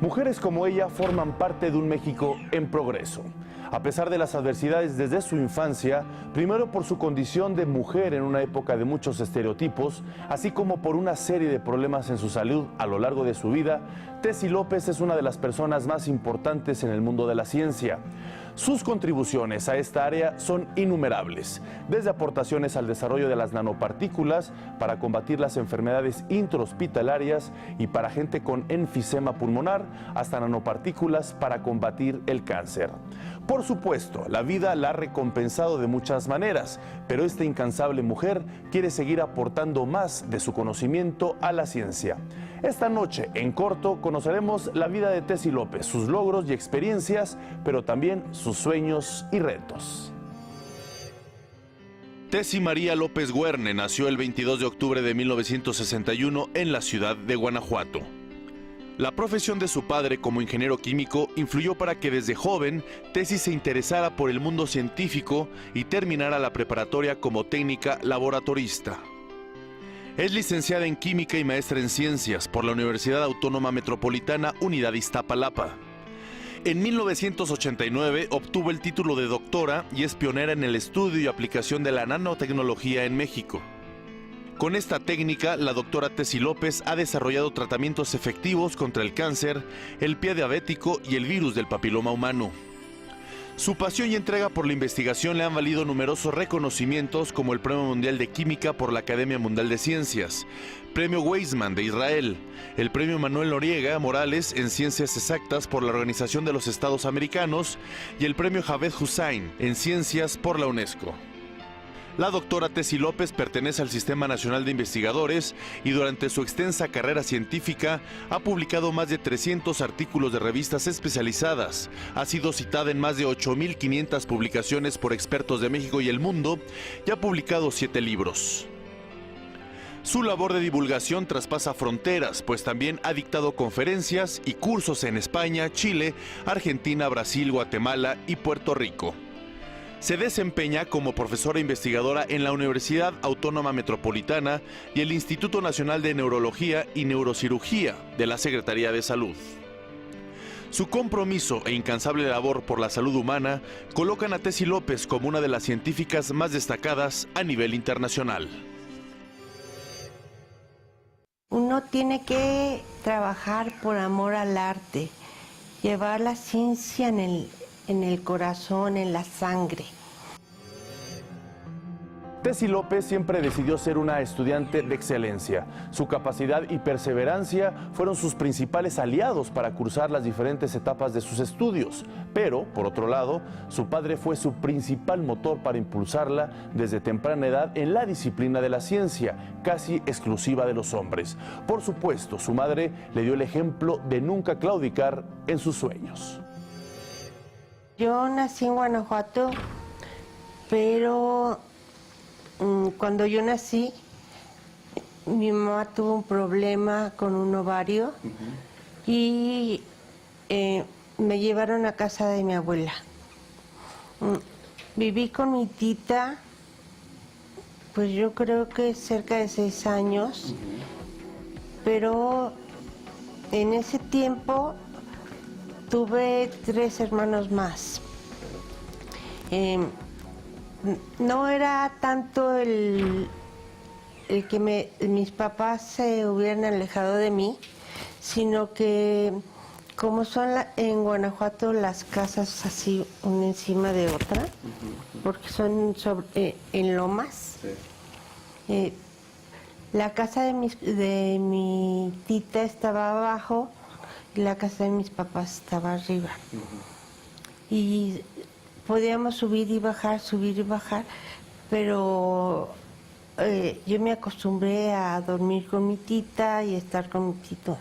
Mujeres como ella forman parte de un México en progreso. A pesar de las adversidades desde su infancia, primero por su condición de mujer en una época de muchos estereotipos, así como por una serie de problemas en su salud a lo largo de su vida, Tessy López es una de las personas más importantes en el mundo de la ciencia. Sus contribuciones a esta área son innumerables, desde aportaciones al desarrollo de las nanopartículas para combatir las enfermedades intrahospitalarias y para gente con enfisema pulmonar, hasta nanopartículas para combatir el cáncer. Por supuesto, la vida la ha recompensado de muchas maneras, pero esta incansable mujer quiere seguir aportando más de su conocimiento a la ciencia. Esta noche, en corto, conoceremos la vida de Tessy López, sus logros y experiencias, pero también sus sueños y retos. Tessy María López Guerne nació el 22 de octubre de 1961 en la ciudad de Guanajuato. La profesión de su padre como ingeniero químico influyó para que desde joven Tessy se interesara por el mundo científico y terminara la preparatoria como técnica laboratorista. Es licenciada en Química y maestra en Ciencias por la Universidad Autónoma Metropolitana Unidad Iztapalapa. En 1989 obtuvo el título de doctora y es pionera en el estudio y aplicación de la nanotecnología en México. Con esta técnica, la doctora Tessy López ha desarrollado tratamientos efectivos contra el cáncer, el pie diabético y el virus del papiloma humano. Su pasión y entrega por la investigación le han valido numerosos reconocimientos como el Premio Mundial de Química por la Academia Mundial de Ciencias, Premio Weizmann de Israel, el Premio Manuel Noriega Morales en Ciencias Exactas por la Organización de los Estados Americanos y el Premio Javed Hussain en Ciencias por la UNESCO. La doctora Tessy López pertenece al Sistema Nacional de Investigadores y durante su extensa carrera científica ha publicado más de 300 artículos de revistas especializadas, ha sido citada en más de 8.500 publicaciones por expertos de México y el mundo y ha publicado 7 libros. Su labor de divulgación traspasa fronteras, pues también ha dictado conferencias y cursos en España, Chile, Argentina, Brasil, Guatemala y Puerto Rico. Se desempeña como profesora investigadora en la Universidad Autónoma Metropolitana y el Instituto Nacional de Neurología y Neurocirugía de la Secretaría de Salud. Su compromiso e incansable labor por la salud humana colocan a Tessy López como una de las científicas más destacadas a nivel internacional. Uno tiene que trabajar por amor al arte, llevar la ciencia en el corazón, en la sangre. Tessy López siempre decidió ser una estudiante de excelencia. Su capacidad y perseverancia fueron sus principales aliados para cursar las diferentes etapas de sus estudios. Pero, por otro lado, su padre fue su principal motor para impulsarla desde temprana edad en la disciplina de la ciencia, casi exclusiva de los hombres. Por supuesto, su madre le dio el ejemplo de nunca claudicar en sus sueños. Yo nací en Guanajuato, pero cuando yo nací, mi mamá tuvo un problema con un ovario y me llevaron a casa de mi abuela. Viví con mi tita, pues yo creo que cerca de 6 años, pero en ese tiempo tuve 3 hermanos más. No era tanto el que mis papás se hubieran alejado de mí, sino que como son en Guanajuato las casas así una encima de otra, porque son en lomas. Sí. La casa de mi tita estaba abajo y la casa de mis papás estaba arriba. Y podíamos subir y bajar, pero yo me acostumbré a dormir con mi tita y estar con mi tito.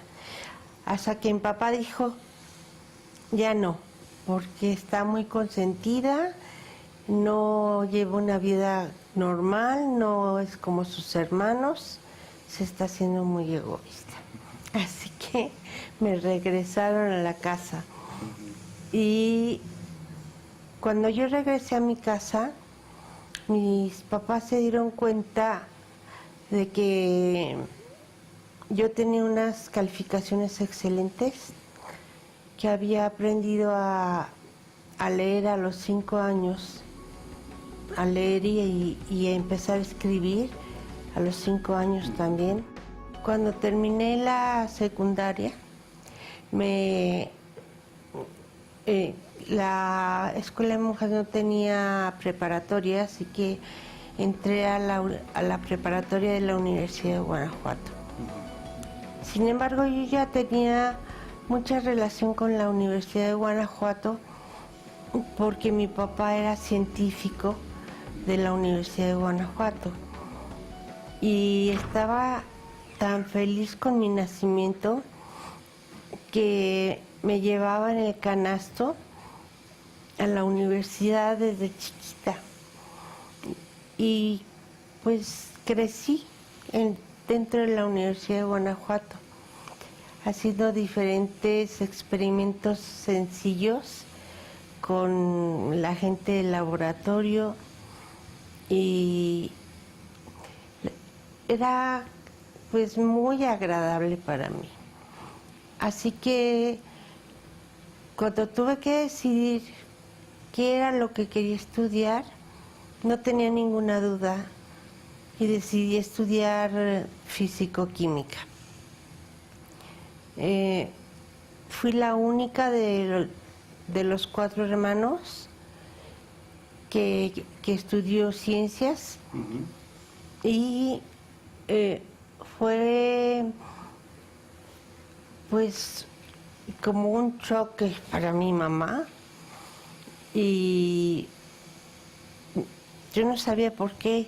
Hasta que mi papá dijo, ya no, porque está muy consentida, no lleva una vida normal, no es como sus hermanos, se está haciendo muy egoísta. Así que me regresaron a la casa. Y cuando yo regresé a mi casa, mis papás se dieron cuenta de que yo tenía unas calificaciones excelentes que había aprendido a leer a los 5 años, a leer y a empezar a escribir a los 5 años también. Cuando terminé la secundaria, la escuela de monjas no tenía preparatoria, así que entré a la preparatoria de la Universidad de Guanajuato. Sin embargo, yo ya tenía mucha relación con la Universidad de Guanajuato porque mi papá era científico de la Universidad de Guanajuato y estaba tan feliz con mi nacimiento que me llevaba en el canasto a la universidad desde chiquita y pues crecí dentro de la Universidad de Guanajuato, haciendo diferentes experimentos sencillos con la gente del laboratorio y era pues muy agradable para mí. Así que cuando tuve que decidir qué era lo que quería estudiar, no tenía ninguna duda y decidí estudiar físico-química. Fui la única de los 4 hermanos que estudió ciencias y fue pues como un choque para mi mamá y yo no sabía por qué.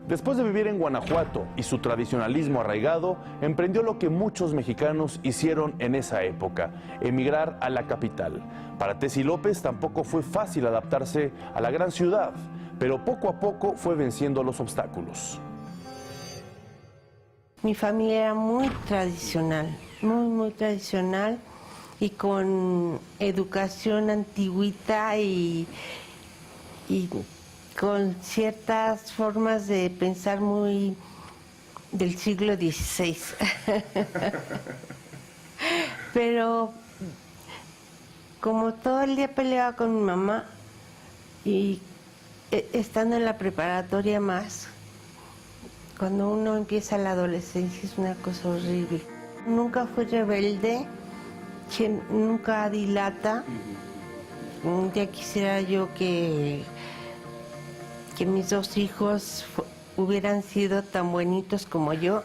Después de vivir en Guanajuato y su tradicionalismo arraigado, emprendió lo que muchos mexicanos hicieron en esa época, emigrar a la capital. Para Tessy López tampoco fue fácil adaptarse a la gran ciudad, pero poco a poco fue venciendo los obstáculos. Mi familia era muy tradicional, muy tradicional y con educación antigüita y con ciertas formas de pensar muy del siglo XVI. Pero como todo el día peleaba con mi mamá y estando en la preparatoria más, cuando uno empieza la adolescencia es una cosa horrible. Nunca fui rebelde, nunca dilata. Un día quisiera yo que mis 2 hijos hubieran sido tan buenitos como yo.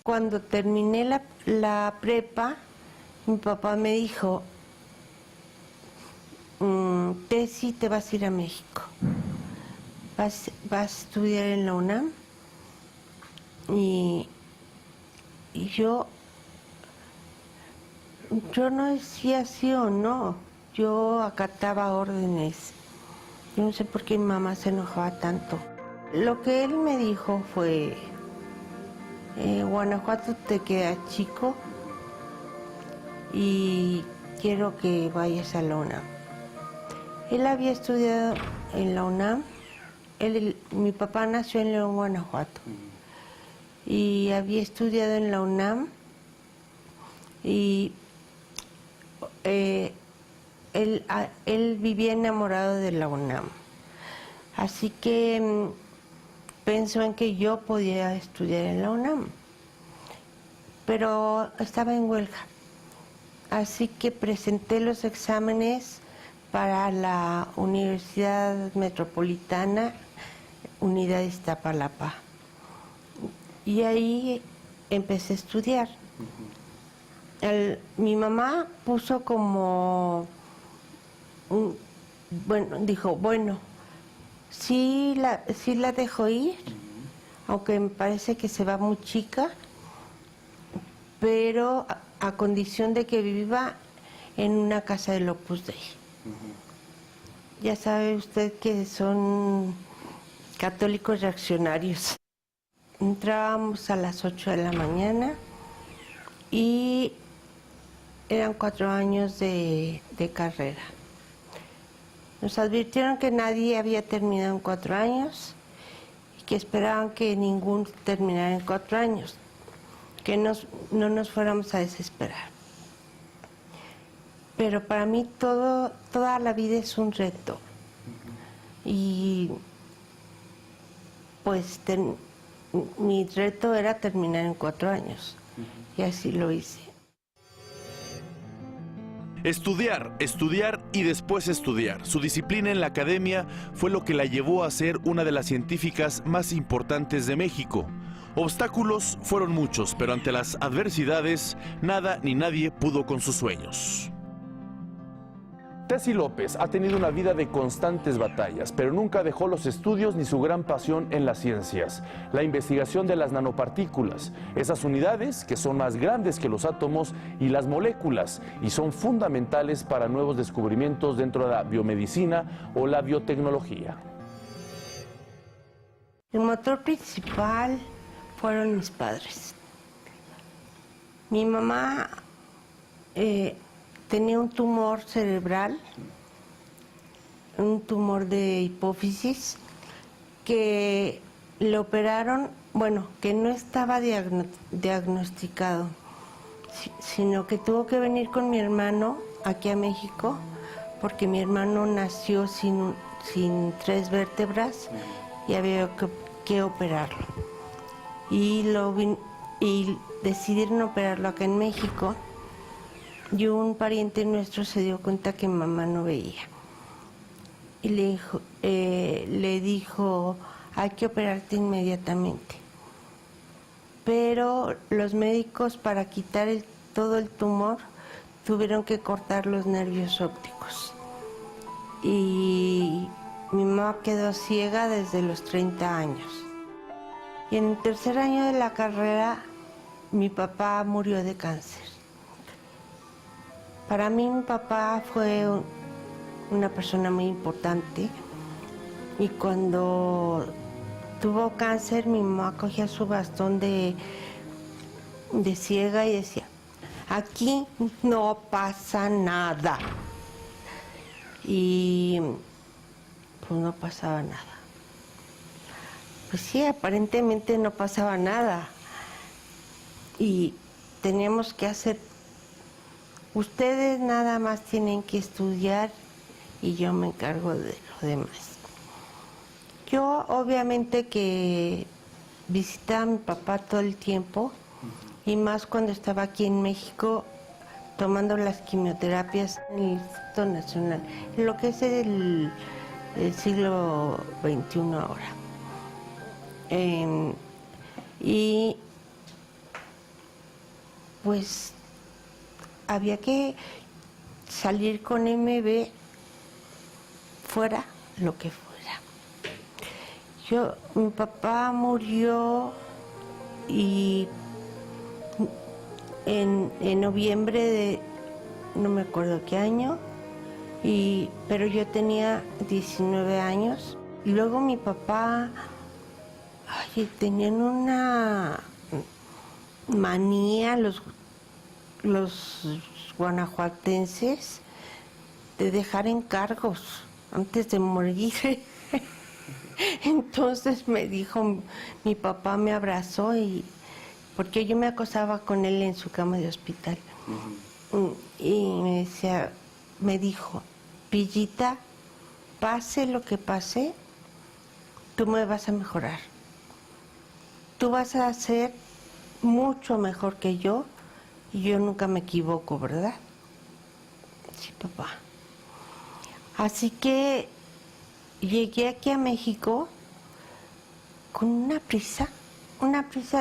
Cuando terminé la prepa, mi papá me dijo, Tessy, te vas a ir a México. Vas a estudiar en la UNAM. Y yo no decía sí o no, yo acataba órdenes. Yo no sé por qué mi mamá se enojaba tanto. Lo que él me dijo fue, Guanajuato te queda chico y quiero que vayas a la UNAM. Él había estudiado en la UNAM, mi papá nació en León, Guanajuato. Y había estudiado en la UNAM y él vivía enamorado de la UNAM. Así que pensó en que yo podía estudiar en la UNAM, pero estaba en huelga. Así que presenté los exámenes para la Universidad Metropolitana, Unidad Iztapalapa. Y ahí empecé a estudiar. Mi mamá puso como, dijo, bueno, sí la dejo ir, aunque me parece que se va muy chica, pero a condición de que viva en una casa del Opus Dei. Ya sabe usted que son católicos reaccionarios. Entrábamos a las 8 de la mañana y eran 4 años de carrera. Nos advirtieron que nadie había terminado en 4 años y que esperaban que ninguno terminara en 4 años, que no nos fuéramos a desesperar. pero para mí toda la vida es un reto. Y pues mi reto era terminar en 4 años, y así lo hice. Estudiar, estudiar y después estudiar. Su disciplina en la academia fue lo que la llevó a ser una de las científicas más importantes de México. Obstáculos fueron muchos, pero ante las adversidades, nada ni nadie pudo con sus sueños. Tessie López ha tenido una vida de constantes batallas, pero nunca dejó los estudios ni su gran pasión en las ciencias, la investigación de las nanopartículas, esas unidades que son más grandes que los átomos y las moléculas, y son fundamentales para nuevos descubrimientos dentro de la biomedicina o la biotecnología. El motor principal fueron mis padres. Mi mamá tenía un tumor cerebral, un tumor de hipófisis, que le operaron, bueno, que no estaba diagnosticado, sino que tuvo que venir con mi hermano aquí a México, porque mi hermano nació sin 3 vértebras y había que operarlo. Y decidieron operarlo acá en México. Y un pariente nuestro se dio cuenta que mamá no veía. Y le dijo, hay que operarte inmediatamente. Pero los médicos, para quitar todo el tumor, tuvieron que cortar los nervios ópticos. Y mi mamá quedó ciega desde los 30 años. Y en el 3er año de la carrera, mi papá murió de cáncer. Para mí mi papá fue una persona muy importante, y cuando tuvo cáncer mi mamá cogía su bastón de ciega y decía, aquí no pasa nada. Y pues no pasaba nada. Pues sí, aparentemente no pasaba nada. Y teníamos que hacer, ustedes nada más tienen que estudiar y yo me encargo de lo demás. Yo obviamente que visitaba a mi papá todo el tiempo, y más cuando estaba aquí en México tomando las quimioterapias en el Instituto Nacional, en lo que es el siglo XXI ahora. Y pues había que salir con MB fuera lo que fuera. Mi papá murió y en noviembre de no me acuerdo qué año, pero yo tenía 19 años. Y luego mi papá, tenían una manía los guanajuatenses de dejar encargos antes de morir. Entonces me dijo, mi papá me abrazó, porque yo me acostaba con él en su cama de hospital. Y me dijo, Pillita, pase lo que pase, tú me vas a mejorar. Tú vas a ser mucho mejor que yo, y yo nunca me equivoco, ¿verdad? Sí, papá. Así que llegué aquí a México con una prisa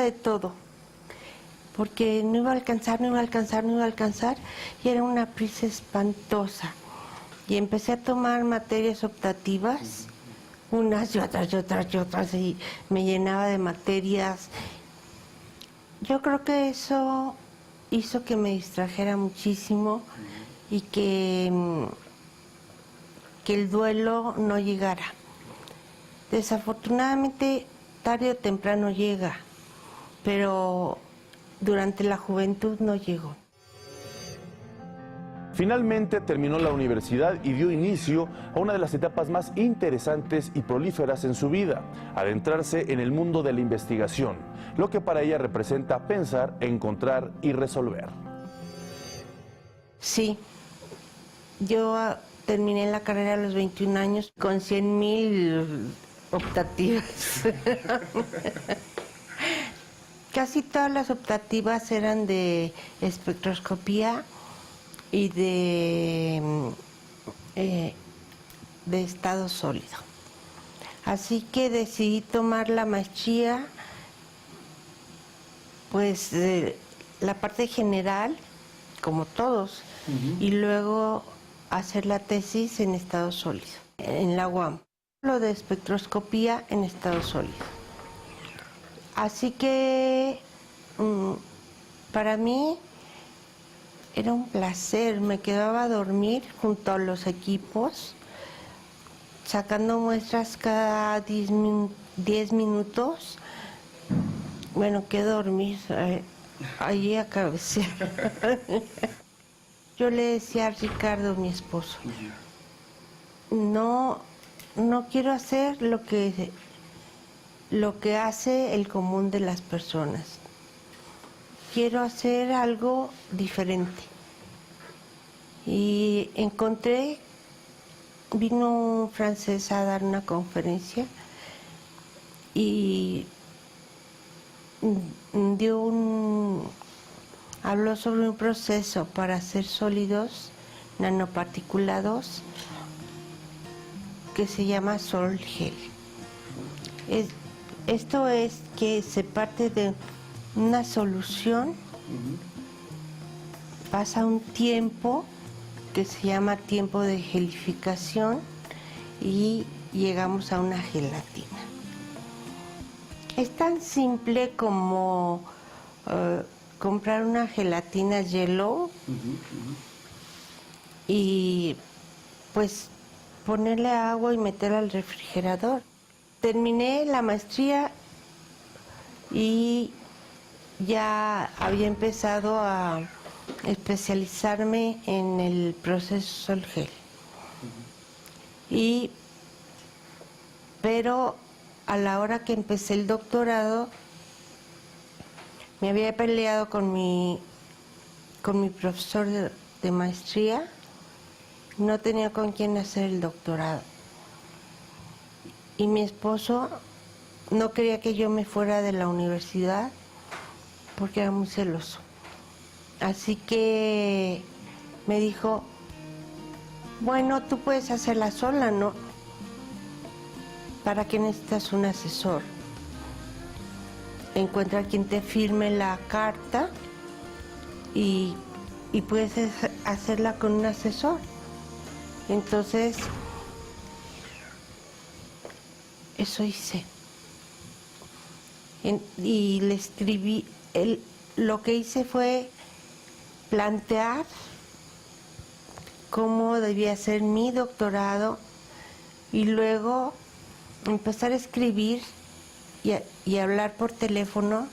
de todo, porque no iba a alcanzar, y era una prisa espantosa. Y empecé a tomar materias optativas, unas y otras, y me llenaba de materias. Yo creo que eso hizo que me distrajera muchísimo y que el duelo no llegara. Desafortunadamente, tarde o temprano llega, pero durante la juventud no llegó. Finalmente terminó la universidad y dio inicio a una de las etapas más interesantes y prolíferas en su vida, adentrarse en el mundo de la investigación, lo que para ella representa pensar, encontrar y resolver. Sí, Yo terminé la carrera a los 21 años con 100,000 optativas. Casi todas las optativas eran de espectroscopía y de estado sólido. Así que decidí tomar la maestría, pues la parte general, como todos, y luego hacer la tesis en estado sólido, en la UAM. Lo de espectroscopía en estado sólido. Así que para mí era un placer, me quedaba a dormir junto a los equipos, sacando muestras cada 10 minutos. Bueno, que dormir, allí a cabecear. Yo le decía a Ricardo, mi esposo, no quiero hacer lo que hace el común de las personas. Quiero hacer algo diferente. Y vino un francés a dar una conferencia y habló sobre un proceso para hacer sólidos nanoparticulados que se llama Sol-Gel. Esto es que se parte de una solución, pasa un tiempo que se llama tiempo de gelificación y llegamos a una gelatina. Es tan simple como comprar una gelatina Yellow y pues ponerle agua y meterla al refrigerador. Terminé la maestría y ya había empezado a especializarme en el proceso Sol-Gel. Pero a la hora que empecé el doctorado, me había peleado con mi profesor de maestría, no tenía con quién hacer el doctorado. Y mi esposo no quería que yo me fuera de la universidad porque era muy celoso. Así que me dijo, bueno, tú puedes hacerla sola, ¿no? ¿Para qué necesitas un asesor? Encuentra quien te firme la carta y puedes hacerla con un asesor. Entonces, eso hice. Y le escribí, lo que hice fue plantear cómo debía ser mi doctorado y luego empezar a escribir y hablar por teléfono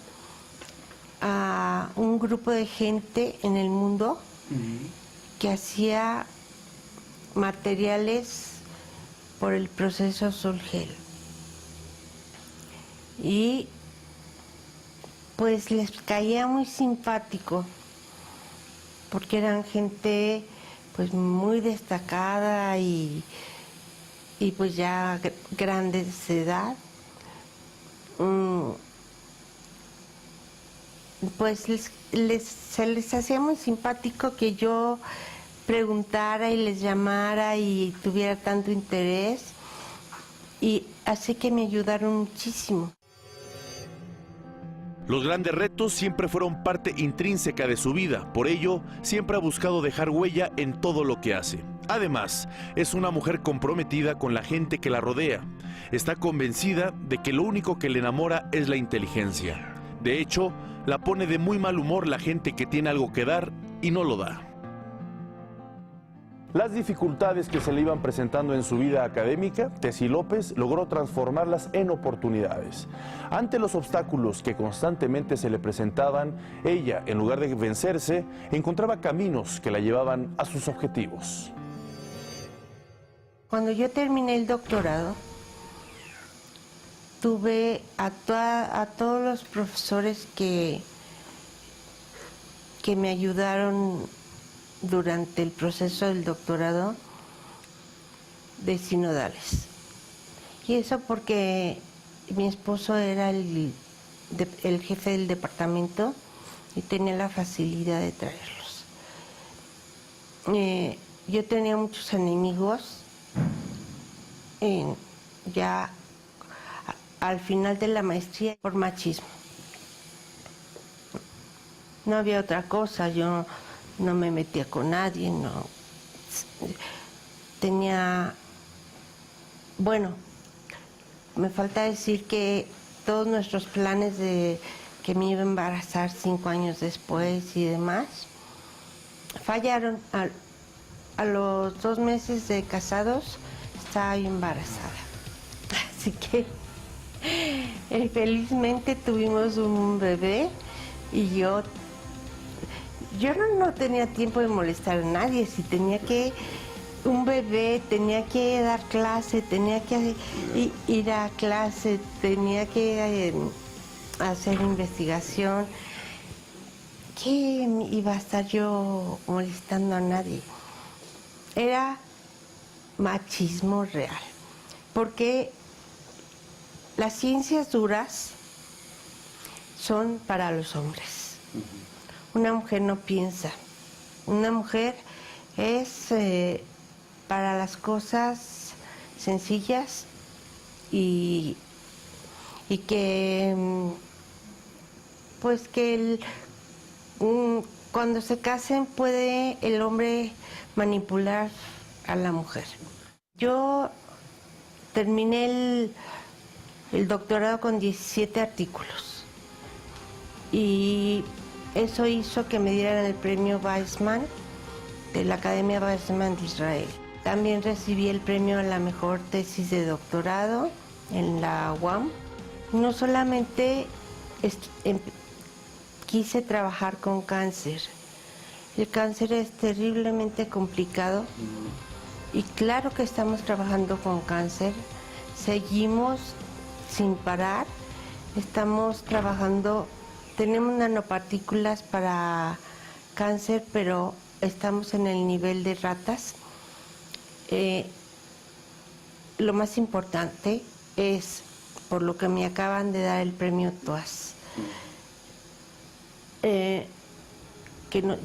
a un grupo de gente en el mundo que hacía materiales por el proceso Sol-Gel. Y pues les caía muy simpático porque eran gente pues muy destacada y pues ya grandes de edad. Pues se les hacía muy simpático que yo preguntara y les llamara y tuviera tanto interés, y así que me ayudaron muchísimo. Los grandes retos siempre fueron parte intrínseca de su vida, por ello siempre ha buscado dejar huella en todo lo que hace. Además, es una mujer comprometida con la gente que la rodea. Está convencida de que lo único que le enamora es la inteligencia. De hecho, la pone de muy mal humor la gente que tiene algo que dar y no lo da. Las dificultades que se le iban presentando en su vida académica, Tessy López logró transformarlas en oportunidades. Ante los obstáculos que constantemente se le presentaban, ella, en lugar de vencerse, encontraba caminos que la llevaban a sus objetivos. Cuando yo terminé el doctorado, tuve a todos los profesores que me ayudaron durante el proceso del doctorado de sinodales. Y eso porque mi esposo era el jefe del departamento y tenía la facilidad de traerlos. Yo tenía muchos enemigos ya al final de la maestría por machismo. No había otra cosa, yo no me metía con nadie, no tenía, bueno, me falta decir que todos nuestros planes de que me iba a embarazar 5 años después y demás, fallaron. A los 2 meses de casados estaba yo embarazada. Así que felizmente tuvimos un bebé y yo no tenía tiempo de molestar a nadie. Si tenía que un bebé, tenía que dar clase, tenía que ir a clase, tenía que hacer investigación. ¿Qué iba a estar yo molestando a nadie? Era machismo real, porque las ciencias duras son para los hombres. Una mujer no piensa, una mujer es para las cosas sencillas y que pues que cuando se casen puede el hombre manipular a la mujer. Yo terminé el doctorado con 17 artículos y eso hizo que me dieran el premio Weizmann de la Academia Weizmann de Israel. También recibí el premio a la mejor tesis de doctorado en la UAM. No solamente quise trabajar con cáncer. El cáncer es terriblemente complicado y claro que estamos trabajando con cáncer. Seguimos sin parar. Estamos trabajando, tenemos nanopartículas para cáncer, pero estamos en el nivel de ratas. Lo más importante es, por lo que me acaban de dar el premio TOAS, que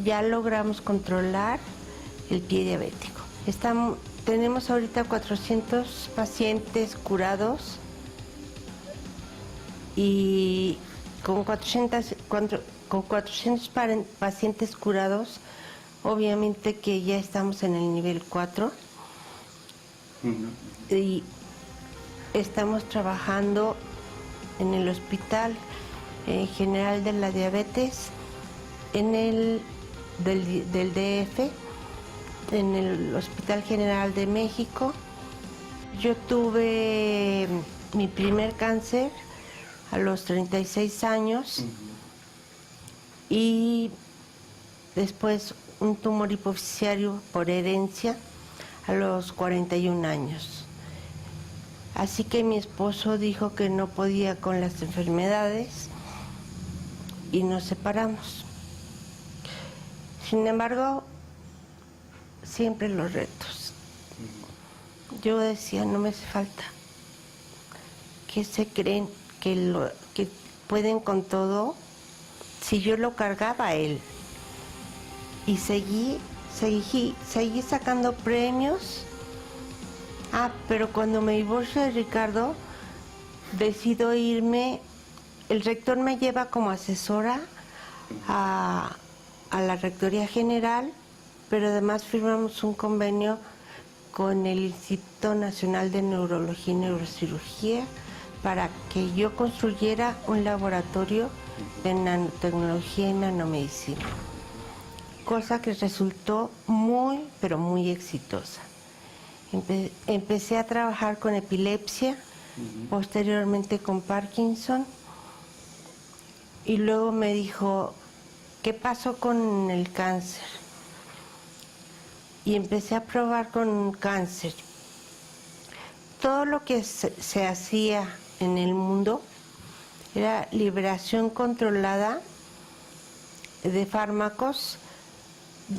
ya logramos controlar el pie diabético. Tenemos ahorita 400 pacientes curados y con 400 pacientes curados, obviamente que ya estamos en el nivel 4 y estamos trabajando en el Hospital General de la Diabetes, en el del DF, en el Hospital General de México. Yo tuve mi primer cáncer a los 36 años y después un tumor hipoficiario por herencia a los 41 años. Así que mi esposo dijo que no podía con las enfermedades y nos separamos. Sin embargo, siempre los retos. Yo decía, no me hace falta. ¿Qué se creen que pueden con todo? Si yo lo cargaba a él. Y seguí sacando premios. Pero cuando me divorcio de Ricardo, decido irme. El rector me lleva como asesora a la Rectoría General, pero además firmamos un convenio con el Instituto Nacional de Neurología y Neurocirugía para que yo construyera un laboratorio de nanotecnología y nanomedicina, cosa que resultó muy, pero muy exitosa. Empecé a trabajar con epilepsia, posteriormente con Parkinson, y luego me dijo, ¿qué pasó con el cáncer? Y empecé a probar con cáncer. Todo lo que se hacía en el mundo era liberación controlada de fármacos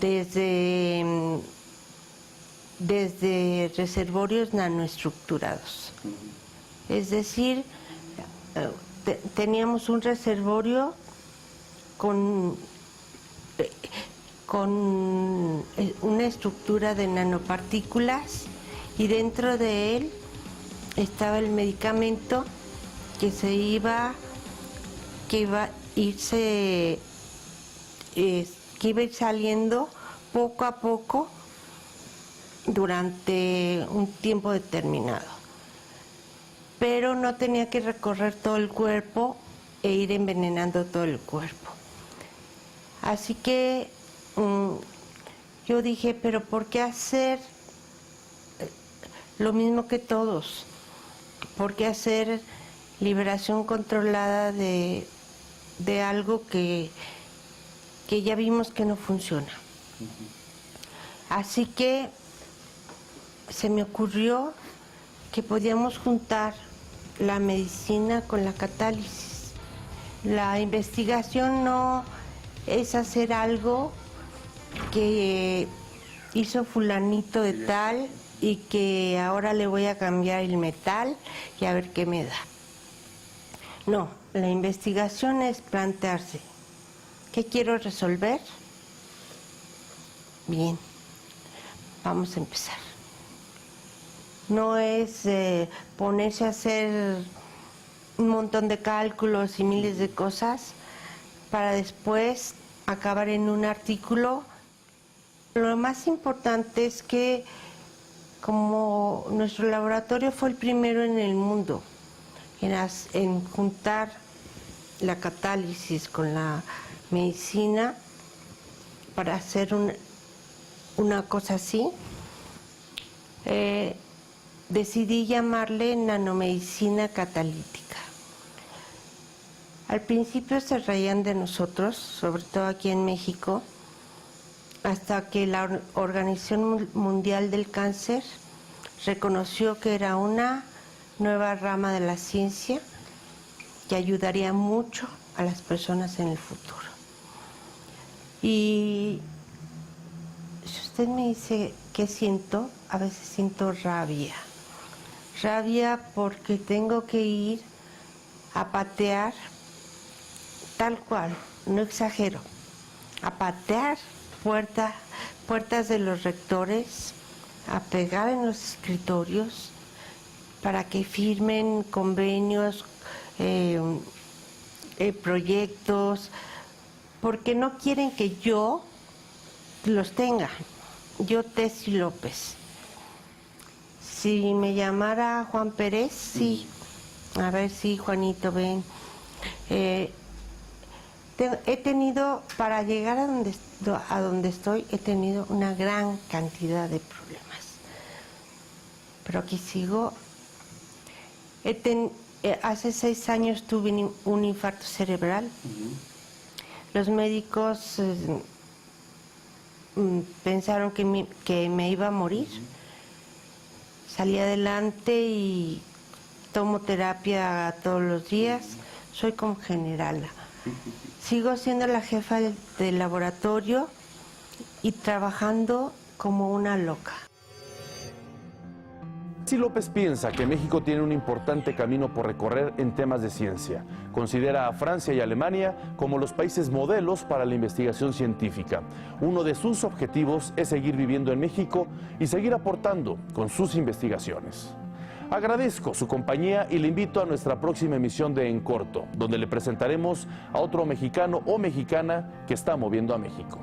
desde reservorios nanoestructurados. Es decir, teníamos un reservorio con una estructura de nanopartículas y dentro de él estaba el medicamento que iba a ir saliendo poco a poco durante un tiempo determinado. Pero no tenía que recorrer todo el cuerpo e ir envenenando todo el cuerpo. Así que yo dije, pero ¿por qué hacer lo mismo que todos? ¿Por qué hacer liberación controlada de algo que ya vimos que no funciona? Así que se me ocurrió que podíamos juntar la medicina con la catálisis. La investigación no es hacer algo que hizo fulanito de tal y que ahora le voy a cambiar el metal y a ver qué me da. No, la investigación es plantearse, ¿qué quiero resolver? Bien, vamos a empezar. No es ponerse a hacer un montón de cálculos y miles de cosas para después acabar en un artículo. Lo más importante es que como nuestro laboratorio fue el primero en el mundo en juntar la catálisis con la medicina para hacer una cosa así, decidí llamarle nanomedicina catalítica. Al principio se reían de nosotros, sobre todo aquí en México, hasta que la Organización Mundial del Cáncer reconoció que era una nueva rama de la ciencia que ayudaría mucho a las personas en el futuro. Y si usted me dice qué siento, a veces siento rabia. Rabia porque tengo que ir a patear, tal cual, no exagero, a patear puertas de los rectores, a pegar en los escritorios para que firmen convenios, proyectos, porque no quieren que yo los tenga. Yo, Tessy López. Si me llamara Juan Pérez, sí. A ver si, Juanito, ven. He tenido, para llegar a donde estoy, he tenido una gran cantidad de problemas. Pero aquí sigo. Hace 6 años tuve un infarto cerebral. Los médicos pensaron que me iba a morir. Salí adelante y tomo terapia todos los días. Soy como generala. Sigo siendo la jefa del laboratorio y trabajando como una loca. Tessy López piensa que México tiene un importante camino por recorrer en temas de ciencia. Considera a Francia y Alemania como los países modelos para la investigación científica. Uno de sus objetivos es seguir viviendo en México y seguir aportando con sus investigaciones. Agradezco su compañía y le invito a nuestra próxima emisión de En Corto, donde le presentaremos a otro mexicano o mexicana que está moviendo a México.